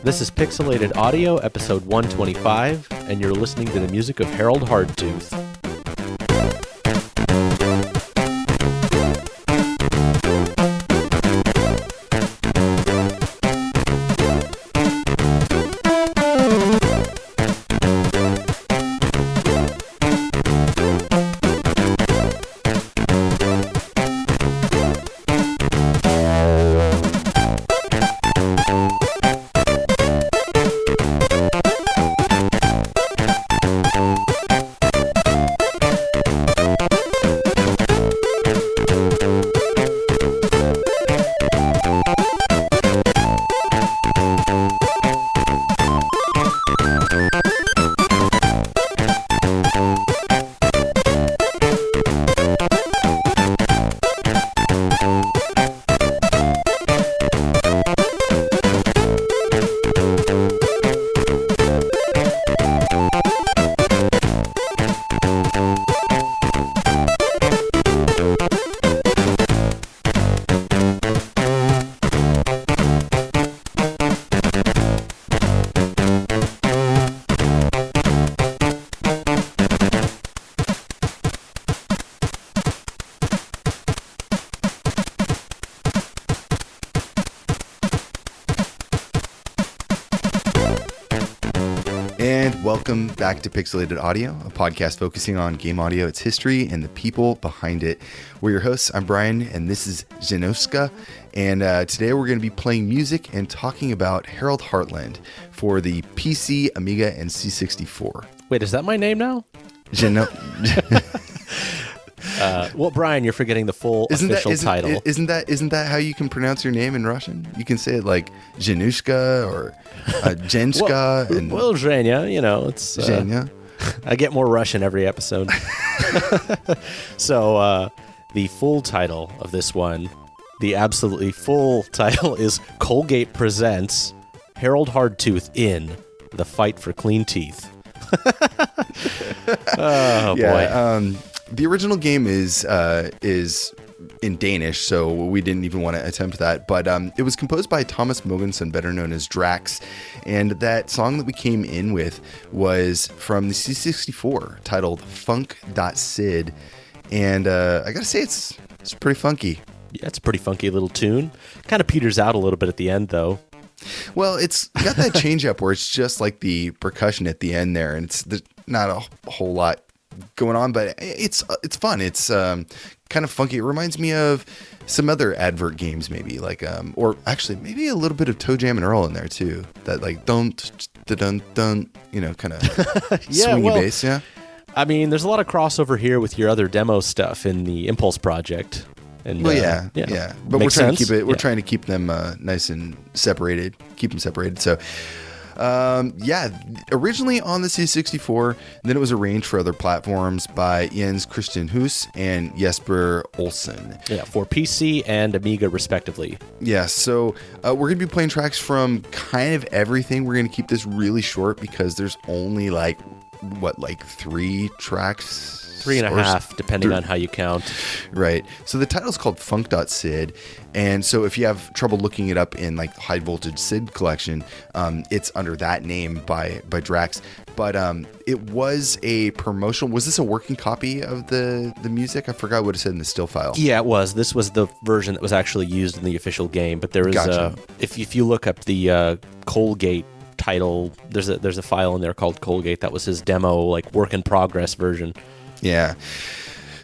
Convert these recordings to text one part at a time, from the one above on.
This is Pixelated Audio, episode 125, and you're listening to the music of Harold Hardtooth. Welcome back to Pixelated Audio, a podcast focusing on game audio, its history, and the people behind it. We're your hosts. I'm Brian, and this is Janoska. And today we're going to be playing music and talking about Harold Hardtooth for the PC, Amiga, and C64. Wait, is that my name now? Well, Brian, you're forgetting the full official title. Isn't that how you can pronounce your name in Russian? You can say it like Janushka or Jenska. Well, Zhenya, you know, it's Zhenya. I get more Russian every episode. So the full title of this one, the absolutely full title is Colgate presents Harold Hardtooth in The Fight for Clean Teeth. Oh, boy. The original game is in Danish, so we didn't even want to attempt that. But it was composed by Thomas Mogensen, better known as DRAX. And that song that we came in with was from the C64, titled Funk.SID. And I got to say, it's pretty funky. Yeah, it's a pretty funky little tune. Kind of peters out a little bit at the end, though. Well, it's got that change up where it's just like the percussion at the end there, and there's not a whole lot going on, but it's fun. It's kind of funky. It reminds me of some other advert games, maybe like or actually maybe a little bit of Toe Jam and Earl in there too. That like dun, you know, kind of swingy bass. Yeah. I mean, there's a lot of crossover here with your other demo stuff in the Impulse project. And, well, yeah. But we're trying to keep it. We're trying to keep them nice and separated. Keep them separated. So. Originally on the C64, then it was arranged for other platforms by Jens-Christian Huus and Jesper Olsen. Yeah, for PC and Amiga, respectively. Yeah, so we're going to be playing tracks from kind of everything. We're going to keep this really short because there's only like 3 tracks? 3.5, depending on how you count. Right. So the title's called Funk.SID. And so if you have trouble looking it up in like the High Voltage SID collection, it's under that name by DRAX. But it was a promotional. Was this a working copy of the music? I forgot what it said in the still file. Yeah, it was. This was the version that was actually used in the official game. But there is, gotcha. If you look up the Colgate title, there's a file in there called Colgate. That was his demo, like work in progress version. Yeah.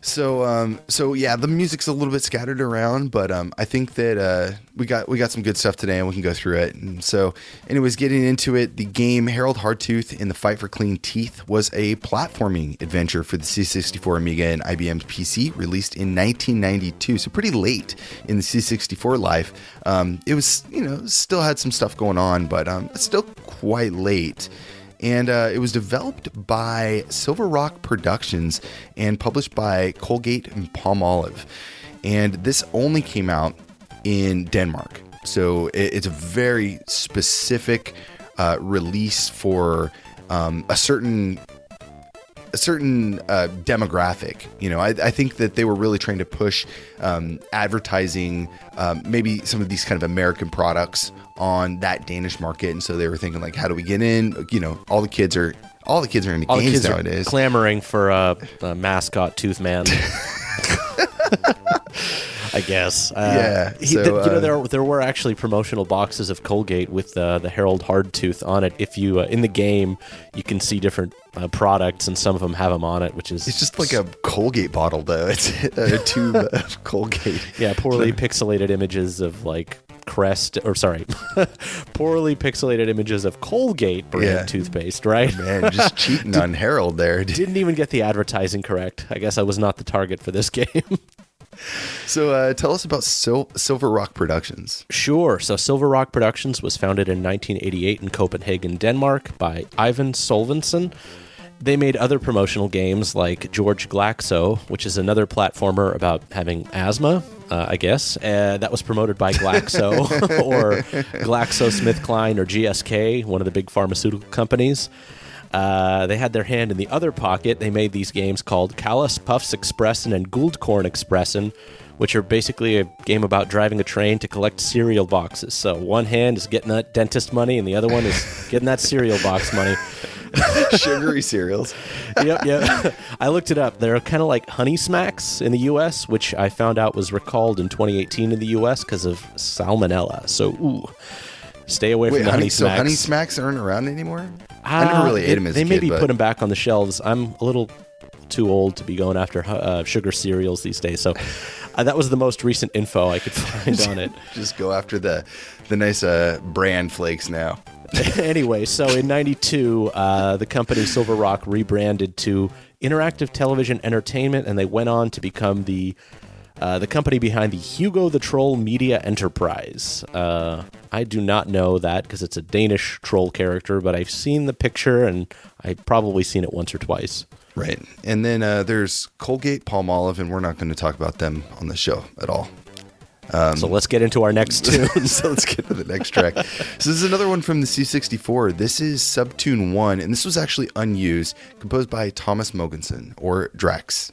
So the music's a little bit scattered around, but I think that we got some good stuff today, and we can go through it. And so, anyways, getting into it, the game Harold Hardtooth in the Fight for Clean Teeth was a platforming adventure for the C64, Amiga, and IBM's PC, released in 1992. So pretty late in the C64 life. It was, still had some stuff going on, but it's still quite late. And it was developed by SilverRock Productions and published by Colgate and Palmolive. And this only came out in Denmark. So it's a very specific release for a certain certain demographic. You know, I think that they were really trying to push advertising, maybe some of these kind of American products on that Danish market, and so they were thinking like, how do we get in? You know, all the kids are into games nowadays. Clamoring for a mascot Tooth Man. I guess. There were actually promotional boxes of Colgate with the Harold Hardtooth on it. If you in the game, you can see different products, and some of them have them on it, which is it's just like a Colgate bottle, though. It's a tube of Colgate. Yeah, poorly pixelated images of like poorly pixelated images of Colgate brand toothpaste, right? Oh, man, just cheating on Harold there. Didn't even get the advertising correct. I guess I was not the target for this game. So tell us about SilverRock Productions. Sure. So SilverRock Productions was founded in 1988 in Copenhagen, Denmark by Ivan Solvensen. They made other promotional games like George Glaxo, which is another platformer about having asthma, I guess. That was promoted by Glaxo or GlaxoSmithKline or GSK, one of the big pharmaceutical companies. They had their hand in the other pocket. They made these games called Callus Puffs Expressen and Guldkorn Expressen, which are basically a game about driving a train to collect cereal boxes. So one hand is getting that dentist money, and the other one is getting that cereal box money. Sugary cereals. Yep. I looked it up. They're kind of like Honey Smacks in the U.S., which I found out was recalled in 2018 in the U.S. because of salmonella. So, stay away from the Honey Smacks. So Honey Smacks aren't around anymore? I never really ate them as a kid. They maybe put them back on the shelves. I'm a little too old to be going after sugar cereals these days. So that was the most recent info I could find on it. Just go after the nice bran flakes now. Anyway, so in 92, the company SilverRock rebranded to Interactive Television Entertainment, and they went on to become the company behind the Hugo the Troll Media Enterprise. I do not know that because it's a Danish troll character, but I've seen the picture, and I've probably seen it once or twice. Right. And then there's Colgate Palmolive, and we're not going to talk about them on the show at all. So let's get into our next tune. So let's get to the next track. So this is another one from the C64. This is Subtune 1, and this was actually unused, composed by Thomas Mogensen, or DRAX.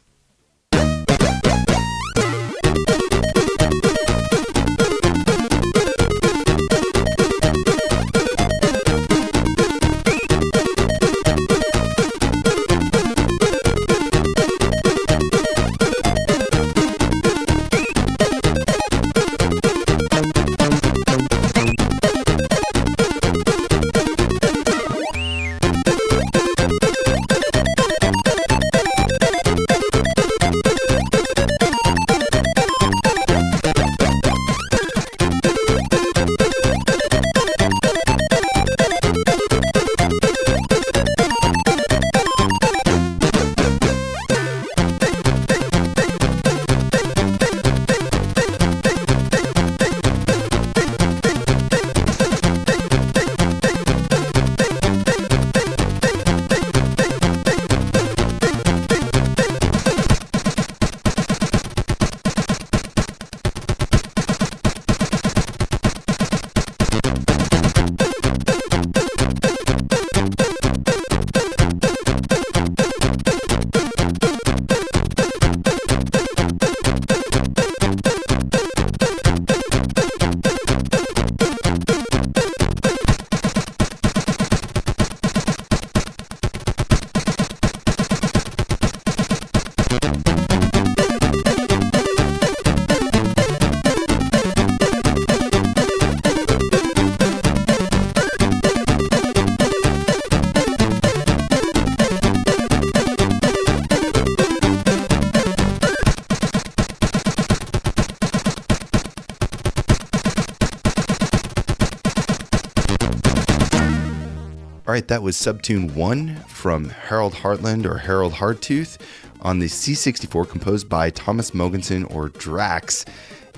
All right, that was Subtune 1 from Harold Hartland or Harold Hardtooth on the C64, composed by Thomas Mogensen or DRAX.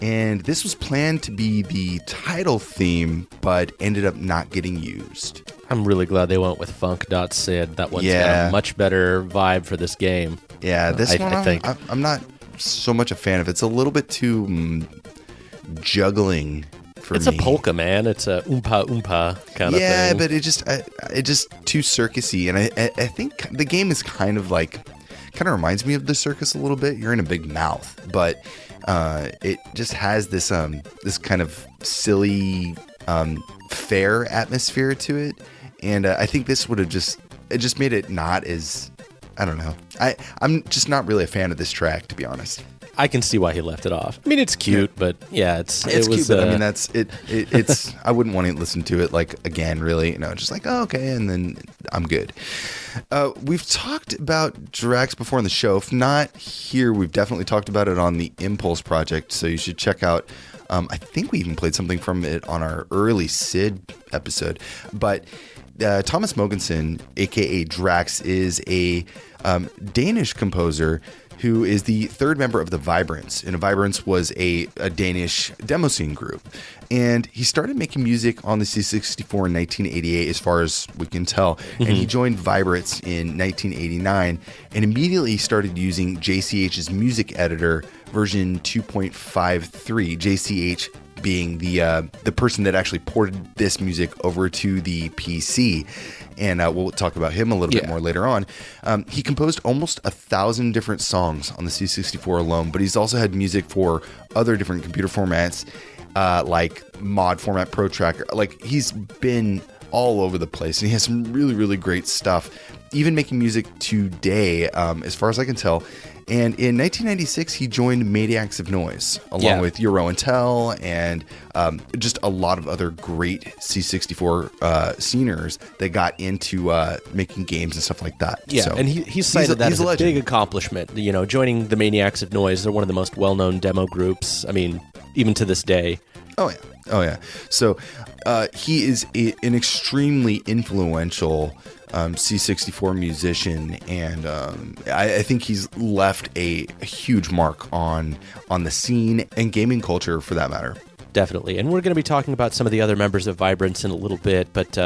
And this was planned to be the title theme, but ended up not getting used. I'm really glad they went with Funk.SID. That one's got a much better vibe for this game. Yeah, this one I think. I'm not so much a fan of. It's a little bit too juggling for me. It's a polka, man. It's a oompa oompa kind of thing. Yeah, but it just too circusy, and I think the game is kind of reminds me of the circus a little bit. You're in a big mouth, but it just has this kind of silly fair atmosphere to it, and I think this would have just made it not as, I don't know. I'm just not really a fan of this track, to be honest. I can see why he left it off. I mean, it's cute, but yeah, it's cute. But I mean, that's it. It's I wouldn't want to listen to it again, really. Just oh, okay, and then I'm good. We've talked about DRAX before on the show. If not here, we've definitely talked about it on the Impulse project. So you should check out. I think we even played something from it on our early SID episode. But Thomas Mogensen, a.k.a. DRAX, is a Danish composer who is the third member of the Vibrance. And Vibrance was a Danish Demoscene group. And he started making music on the C64 in 1988, as far as we can tell. Mm-hmm. And he joined Vibrance in 1989 and immediately started using JCH's music editor version 2.53, JCH being the person that actually ported this music over to the PC. And we'll talk about him a little bit more later on. He composed almost 1,000 different songs on the C64 alone, but he's also had music for other different computer formats, like Mod Format Pro Tracker. He's been all over the place, and he has some really, really great stuff, even making music today, as far as I can tell. And in 1996, he joined Maniacs of Noise, along with Euro and Tell, and just a lot of other great C64 sceners that got into making games and stuff like that. Yeah, so, and he's cited that as a big accomplishment. Joining the Maniacs of Noise, they're one of the most well-known demo groups. I mean, even to this day. Oh yeah. So he is an extremely influential C64 musician, and I think he's left a huge mark on the scene and gaming culture, for that matter. Definitely, and we're going to be talking about some of the other members of Vibrance in a little bit, but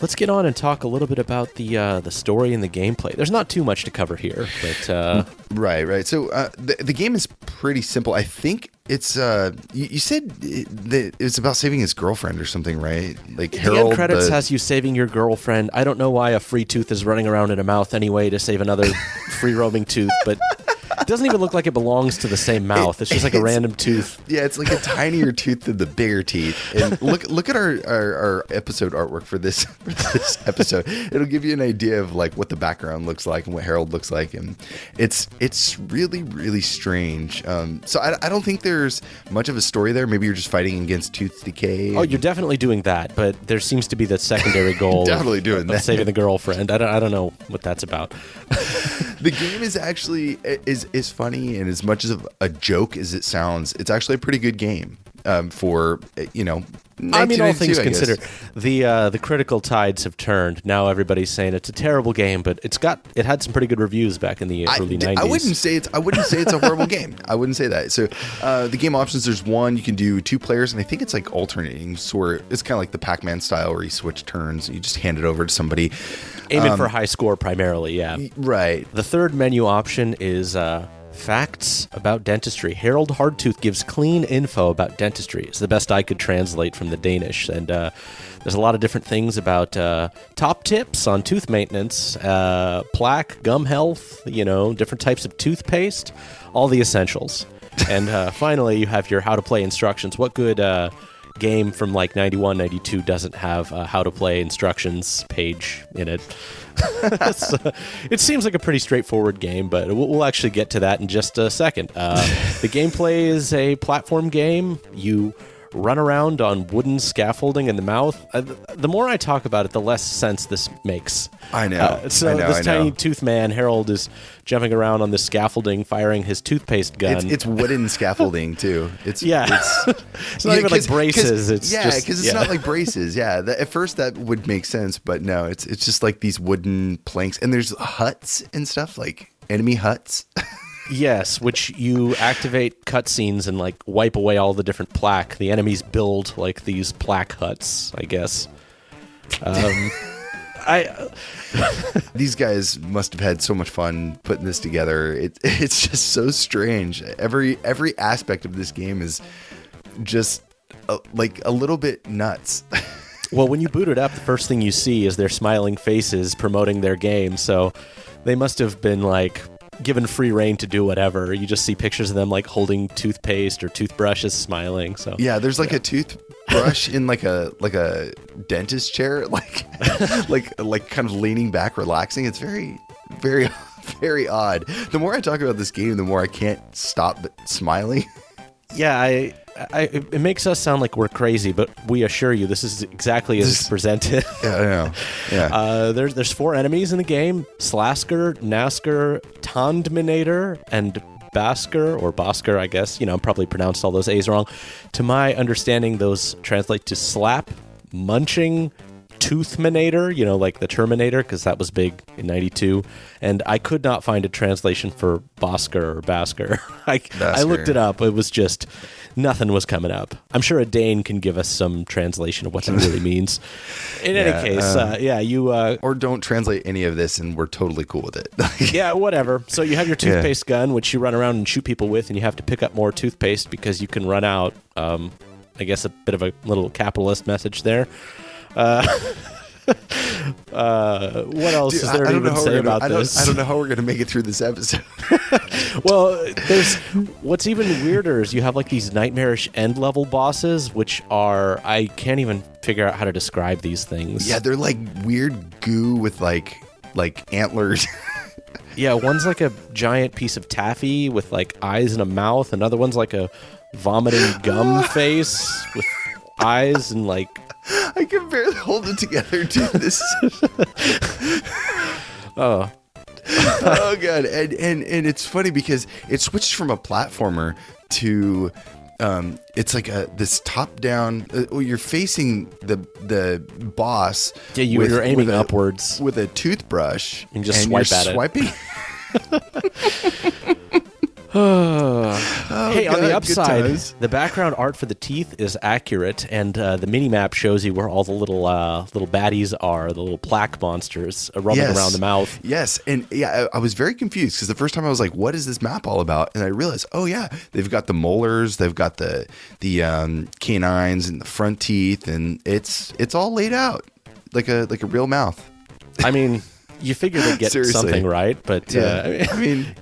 let's get on and talk a little bit about the story and the gameplay. There's not too much to cover here, but right. So the game is pretty simple. I think it's you said that it's about saving his girlfriend or something, right? Like Harold. The end credits has you saving your girlfriend. I don't know why a free tooth is running around in a mouth anyway to save another free roaming tooth, but it doesn't even look like it belongs to the same mouth. It's just like a random tooth. Yeah, it's like a tinier tooth than the bigger teeth. And look at our episode artwork for this episode. It'll give you an idea of what the background looks like and what Harold looks like, and it's really, really strange. So I don't think there's much of a story there. Maybe you're just fighting against tooth decay. Oh, you're definitely doing that, but there seems to be the secondary goal. Definitely doing that. Saving the girlfriend. I don't know what that's about. The game is actually is funny, and as much of a joke as it sounds, it's actually a pretty good game for I mean, all things considered, the critical tides have turned. Now everybody's saying it's a terrible game, but it had some pretty good reviews back in the early 90s. I wouldn't say it's a horrible game. I wouldn't say that. So the game options, there's one, you can do 2 players, and I think it's alternating. So it's kind of like the Pac-Man style where you switch turns, and you just hand it over to somebody. Aiming for a high score primarily, yeah. Right. The third menu option is facts about dentistry. Harold Hardtooth gives clean info about dentistry. It's the best I could translate from the Danish. And there's a lot of different things about top tips on tooth maintenance, plaque, gum health, different types of toothpaste, all the essentials. And finally, you have your how to play instructions. What good game from 91, 92 doesn't have a how to play instructions page in it? It seems like a pretty straightforward game, but we'll actually get to that in just a second. The gameplay is a platform game. You run around on wooden scaffolding in the mouth. The more I talk about it, the less sense this makes. I know. This tiny tooth man, Harold, is jumping around on this scaffolding, firing his toothpaste gun. It's wooden scaffolding too. It's not even like braces. Because it's not like braces. Yeah, at first that would make sense, but no, it's just like these wooden planks, and there's huts and stuff, like enemy huts. Yes, which you activate cutscenes and wipe away all the different plaque. The enemies build these plaque huts, I guess. These guys must have had so much fun putting this together. It's just so strange. Every aspect of this game is just like a little bit nuts. Well, when you boot it up, the first thing you see is their smiling faces promoting their game. So they must have been like given free reign to do whatever. You just see pictures of them like holding toothpaste or toothbrushes, smiling. So yeah, there's like a toothbrush in like a dentist chair, like kind of leaning back, relaxing. It's very, very, very odd. The more I talk about this game, the more I can't stop but smiling. Yeah, it makes us sound like we're crazy, but we assure you this is exactly as it's presented. Yeah, I know. Yeah. There's 4 enemies in the game: Slasker, Nasker, Tandminator, and Basker, I guess. I'm probably pronounced all those A's wrong. To my understanding, those translate to Slap, Munching, Toothminator, like the Terminator, because that was big in 92. And I could not find a translation for Bosker or Basker. I looked it up. It was just, nothing was coming up. I'm sure a Dane can give us some translation of what that really means. In any case, you... or don't translate any of this and we're totally cool with it. Yeah, whatever. So you have your toothpaste gun, which you run around and shoot people with, and you have to pick up more toothpaste because you can run out. I guess a bit of a little capitalist message there. What else is there to even say about this? I don't know how we're going to make it through this episode. Well, what's even weirder is you have like these nightmarish end level bosses, which are, I can't even figure out how to describe these things. Yeah, they're like weird goo with like antlers. Yeah, one's like a giant piece of taffy with like eyes and a mouth. Another one's like a vomiting gum face with eyes and like... I can barely hold it together, dude. This is... Oh god. And it's funny because it switched from a platformer to it's like this top down you're facing the boss. Yeah, you're aiming upwards with a toothbrush and just swipe at swiping. Hey, on the upside, the background art for the teeth is accurate, and the mini-map shows you where all the little baddies are, the little plaque monsters rubbing around the mouth. Yes, and yeah, I was very confused because the first time I was like, what is this map all about? And I realized, oh yeah, they've got the molars, they've got the canines and the front teeth, and it's all laid out like a real mouth. I mean, you figure they'd get something right, but I mean...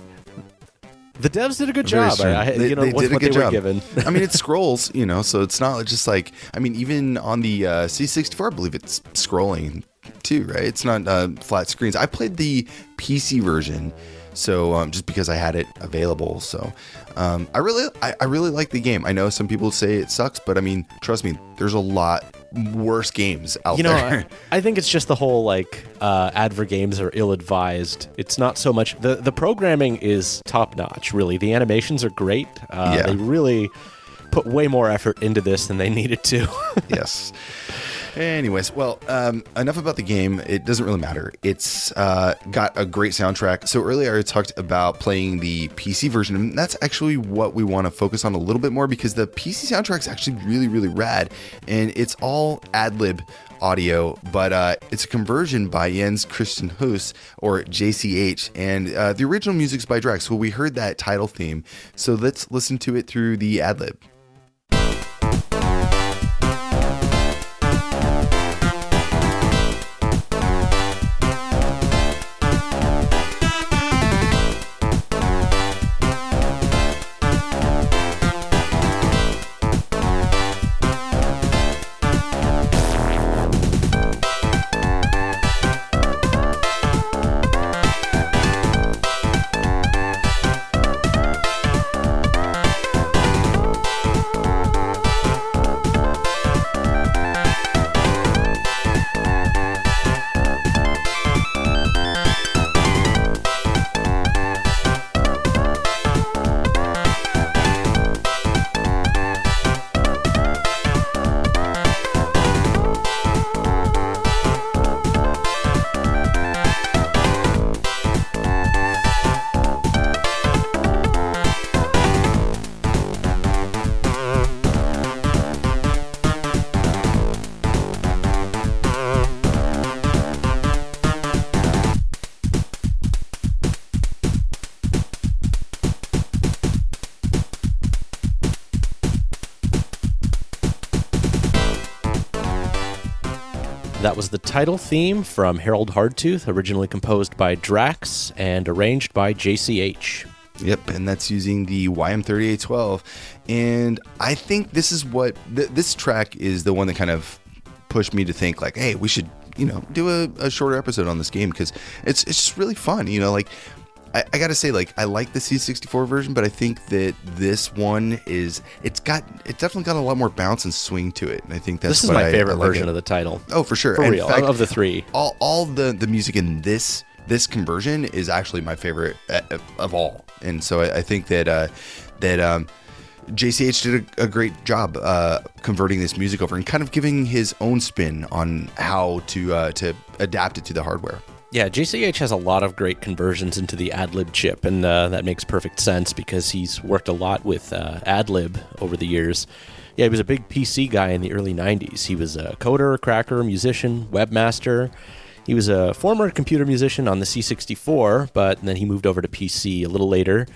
The devs did a good job. They did a good job. Were given. I mean, it scrolls, so it's not just like, I mean, even on the C64, I believe it's scrolling too, right? It's not flat screens. I played the PC version, so just because I had it available. So I really like the game. I know some people say it sucks, but I mean, trust me, there's a lot worse games out there. I think it's just the whole advergames are ill-advised. It's not so much the programming is top-notch, really. The animations are great. They really put way more effort into this than they needed to. Yes. Anyways, well, enough about the game. It doesn't really matter. It's got a great soundtrack. So earlier I talked about playing the PC version, and that's actually what we want to focus on a little bit more because the PC soundtrack is actually really, really rad, and it's all ad-lib audio, but it's a conversion by Jens-Christian Huus, or JCH, and the original music's by DRAX. Well, we heard that title theme, so let's listen to it through the ad-lib. that was the title theme from Harold Hardtooth, originally composed by DRAX and arranged by JCH. Yep, and that's using the YM3812. And I think this is what this track is the one that kind of pushed me to think like, hey, we should, do a shorter episode on this game because it's just really fun. Like I gotta say, like, I like the C64 version, but I think that this one it's definitely got a lot more bounce and swing to it. And I think that's my favorite version of the title. Oh, for sure. For real, in fact, of the three. All the music in this conversion is actually my favorite of all. And so I think that JCH did a great job converting this music over and kind of giving his own spin on how to adapt it to the hardware. Yeah, JCH has a lot of great conversions into the AdLib chip, and that makes perfect sense because he's worked a lot with AdLib over the years. Yeah, he was a big PC guy in the early 90s. He was a coder, cracker, musician, webmaster. He was a former computer musician on the C64, but then he moved over to PC a little later.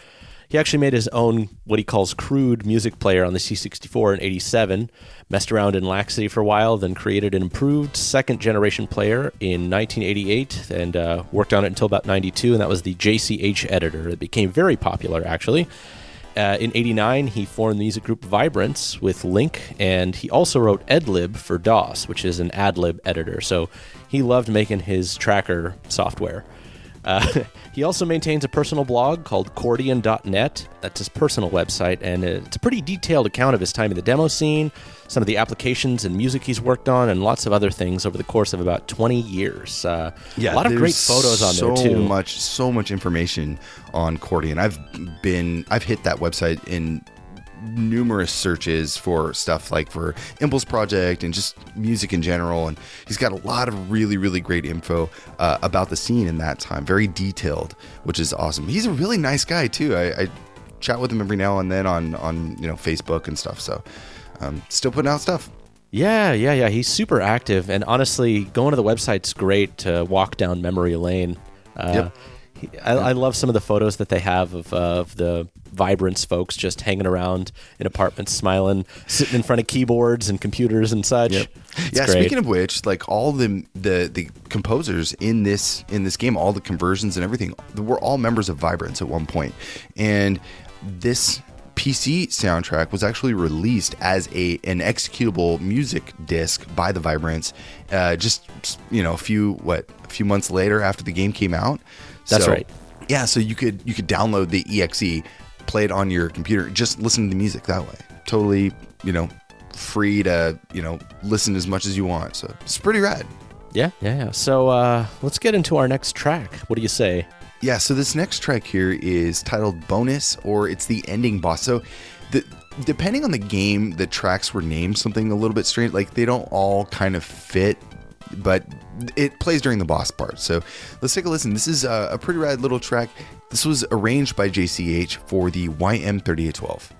He actually made his own, what he calls crude music player on the C64 in 87, messed around in Laxity for a while, then created an improved second-generation player in 1988 and worked on it until about 92, and that was the JCH editor. It became very popular, actually. In 89, he formed the music group Vibrance with Link, and he also wrote Edlib for DOS, which is an AdLib editor, so he loved making his tracker software. He also maintains a personal blog called Cordian.net. That's his personal website, and it's a pretty detailed account of his time in the demo scene, some of the applications and music he's worked on, and lots of other things over the course of about 20 years. A lot of great photos on there, too. So much information on Cordian. I've hit that website in numerous searches for stuff like for Impulse Project and just music in general, and he's got a lot of really, really great info about the scene in that time, very detailed, which is awesome. He's a really nice guy too. I chat with him every now and then on Facebook and stuff, so still putting out stuff. Yeah, he's super active, and honestly, going to the website's great to walk down memory lane. Yep. I love some of the photos that they have of the Vibrance folks just hanging around in apartments, smiling, sitting in front of keyboards and computers and such. Yep. Yeah, great. Speaking of which, like all the composers in this game, all the conversions and everything, were all members of Vibrance at one point. And this PC soundtrack was actually released as an executable music disc by the Vibrance just a few months later after the game came out. That's right. Yeah, so you could download the EXE, play it on your computer, just listen to the music that way. Totally, free to, listen as much as you want. So it's pretty rad. Yeah. So let's get into our next track. What do you say? Yeah, so this next track here is titled Bonus, or it's the ending boss. So depending on the game, the tracks were named something a little bit strange. Like they don't all kind of fit, but it plays during the boss part. So let's take a listen. This is a pretty rad little track. This was arranged by JCH for the YM3812.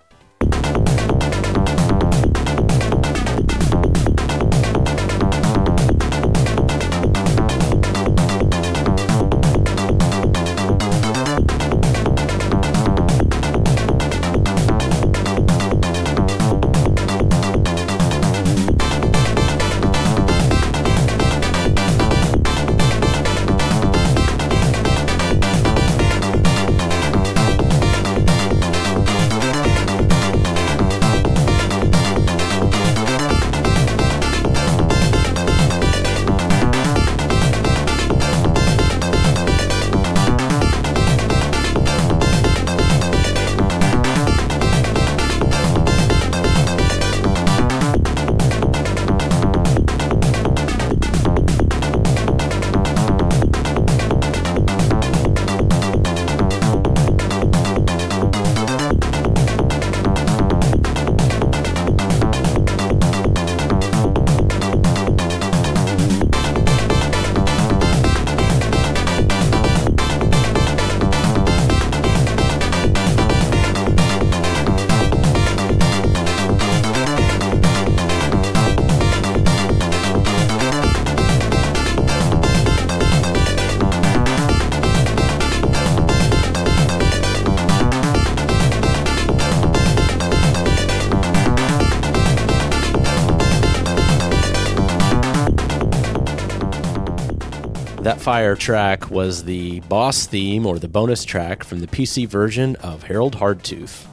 That fire track was the boss theme, or the bonus track, from the PC version of Harold Hardtooth.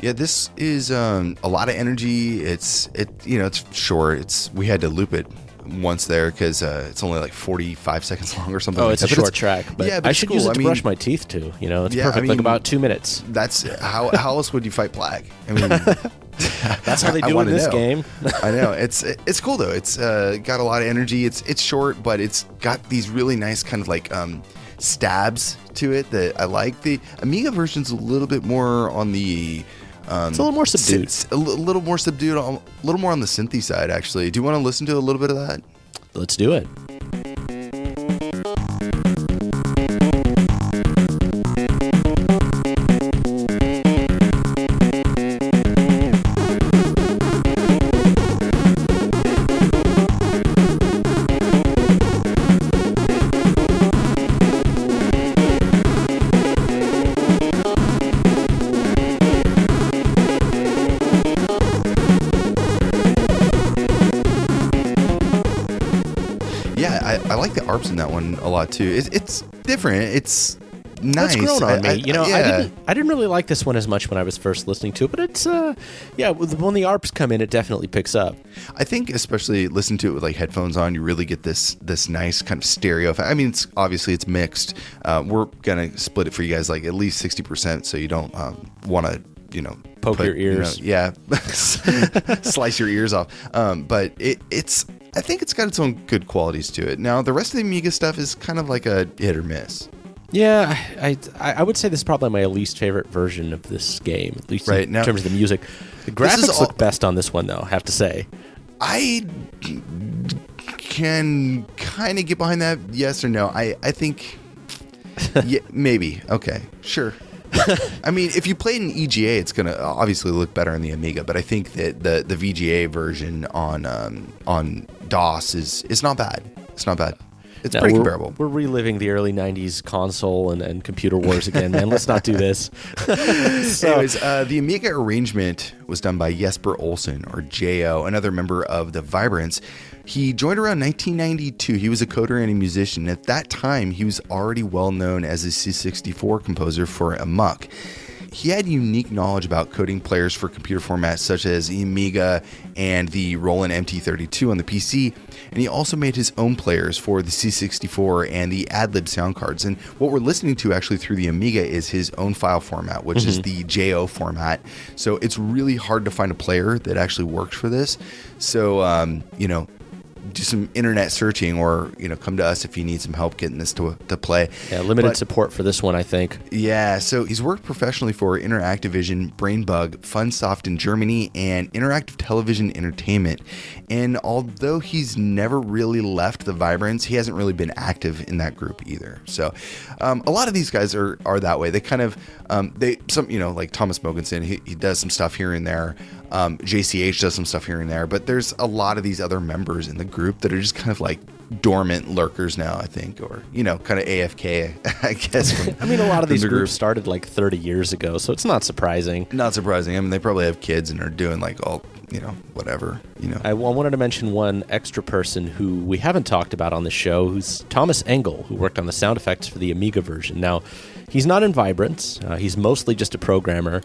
Yeah, this is a lot of energy. It's short. We had to loop it once there because it's only like 45 seconds long or something. Oh, like it's a short track, but yeah, but I should cool. use it to brush my teeth too. It's perfect, like about 2 minutes. That's how else would you fight Plague? I mean, that's how they do in this game. I know it's cool though. It's got a lot of energy. It's short, but it's got these really nice kind of like stabs to it that I like. The Amiga version's a little bit more on the it's a little more subdued. A little more subdued, a little more on the synthy side, actually. Do you want to listen to a little bit of that? Let's do it. I like the ARPs in that one a lot too. It's different. It's nice. It's grown on me. Yeah. I didn't really like this one as much when I was first listening to it, but it's when the ARPs come in, it definitely picks up. I think especially listen to it with like headphones on, you really get this nice kind of stereo effect. I mean, it's mixed. We're gonna split it for you guys like at least 60%, so you don't want to poke your ears. Slice your ears off. But I think it's got its own good qualities to it. Now, the rest of the Amiga stuff is kind of like a hit or miss. Yeah, I would say this is probably my least favorite version of this game, at least in terms of the music. The graphics look best on this one, though, I have to say. I can kind of get behind that, yes or no. I think, yeah, maybe. Okay, sure. I mean, if you play it in EGA, it's going to obviously look better on the Amiga, but I think that the VGA version on DOS is not bad. It's not bad. It's pretty comparable. We're reliving the early 90s console and computer wars again, man. Let's not do this. Anyways, the Amiga arrangement was done by Jesper Olsen, or J.O., another member of the Vibrants. He joined around 1992. He was a coder and a musician. At that time, he was already well known as a C64 composer for Amok. He had unique knowledge about coding players for computer formats such as the Amiga and the Roland MT32 on the PC, and he also made his own players for the C64 and the AdLib sound cards. And what we're listening to actually through the Amiga is his own file format, which is the JO format. So it's really hard to find a player that actually works for this. So, do some internet searching, or come to us if you need some help getting this to play. Yeah, limited support for this one, I think. Yeah, so he's worked professionally for Interactivision, Brainbug, Funsoft in Germany, and Interactive Television Entertainment. And although he's never really left the Vibrants, he hasn't really been active in that group either. So a lot of these guys are that way. They kind of like Thomas Mogensen, he does some stuff here and there. JCH does some stuff here and there, but there's a lot of these other members in the group that are just kind of like dormant lurkers now, I think, or kind of AFK, I guess. I mean, a lot of these groups started like 30 years ago, so it's not surprising. Not surprising. I mean, they probably have kids and are doing like all whatever. I wanted to mention one extra person who we haven't talked about on the show, who's Thomas Engel, who worked on the sound effects for the Amiga version. Now, he's not in Vibrants. He's mostly just a programmer,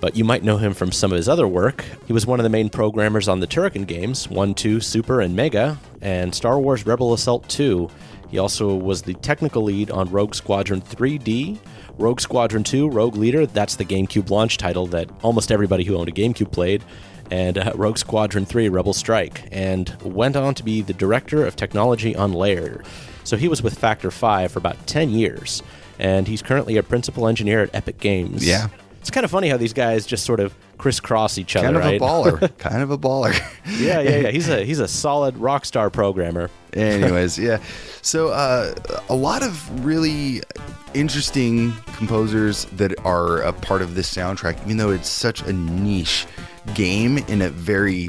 but you might know him from some of his other work. He was one of the main programmers on the Turrican games, 1, 2, Super, and Mega, and Star Wars Rebel Assault 2. He also was the technical lead on Rogue Squadron 3D, Rogue Squadron 2, Rogue Leader, that's the GameCube launch title that almost everybody who owned a GameCube played, and Rogue Squadron 3, Rebel Strike, and went on to be the director of technology on Lair. So he was with Factor 5 for about 10 years, and he's currently a principal engineer at Epic Games. Yeah. It's kind of funny how these guys just sort of crisscross each other, right? Kind of a baller. Yeah. He's a solid rock star programmer. Anyways, yeah. So a lot of really interesting composers that are a part of this soundtrack, even though it's such a niche game in a very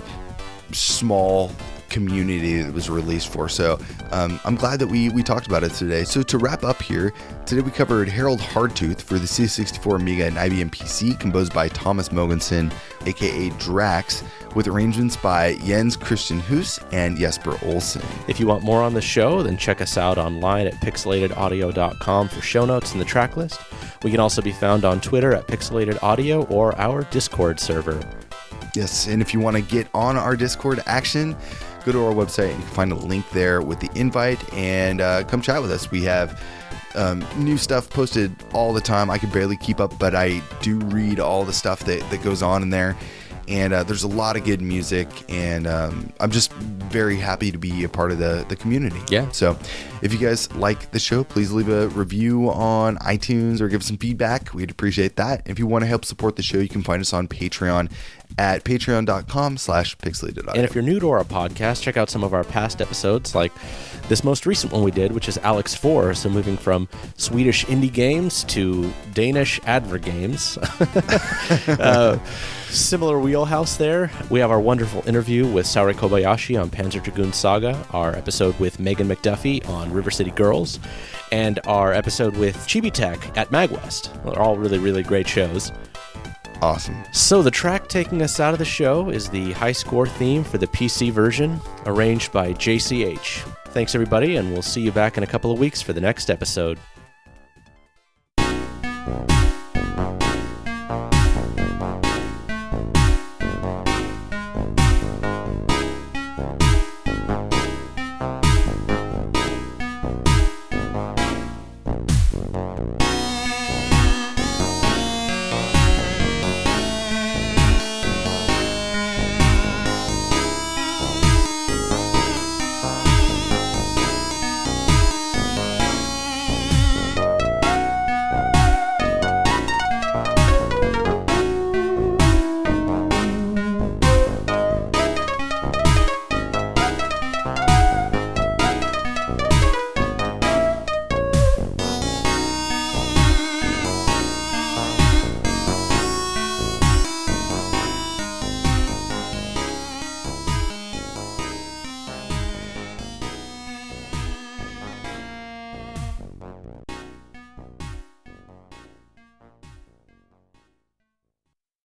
small community that it was released for. So I'm glad that we talked about it today. So to wrap up here, today we covered Harold Hardtooth for the C64, Amiga, and IBM PC, composed by Thomas Mogensen, a.k.a. DRAX, with arrangements by Jens-Christian Huus and Jesper Olsen. If you want more on the show, then check us out online at pixelatedaudio.com for show notes and the track list. We can also be found on Twitter at pixelatedaudio or our Discord server. Yes, and if you want to get on our Discord action, go to our website and you can find a link there with the invite and come chat with us. We have new stuff posted all the time. I can barely keep up, but I do read all the stuff that goes on in there. And there's a lot of good music, and I'm just very happy to be a part of the community. Yeah. So if you guys like the show, please leave a review on iTunes or give us some feedback. We'd appreciate that. If you want to help support the show, you can find us on Patreon at patreon.com/pixelatedaudio. And if you're new to our podcast, check out some of our past episodes, like this most recent one we did, which is Alex 4. So moving from Swedish indie games to Danish advergames. Similar wheelhouse there. We have our wonderful interview with Saori Kobayashi on Panzer Dragoon Saga, our episode with Megan McDuffie on River City Girls, and our episode with Chibi Tech at MagWest. They're all really, really great shows. Awesome. So the track taking us out of the show is the Hiscore theme for the PC version, arranged by JCH. Thanks, everybody, and we'll see you back in a couple of weeks for the next episode.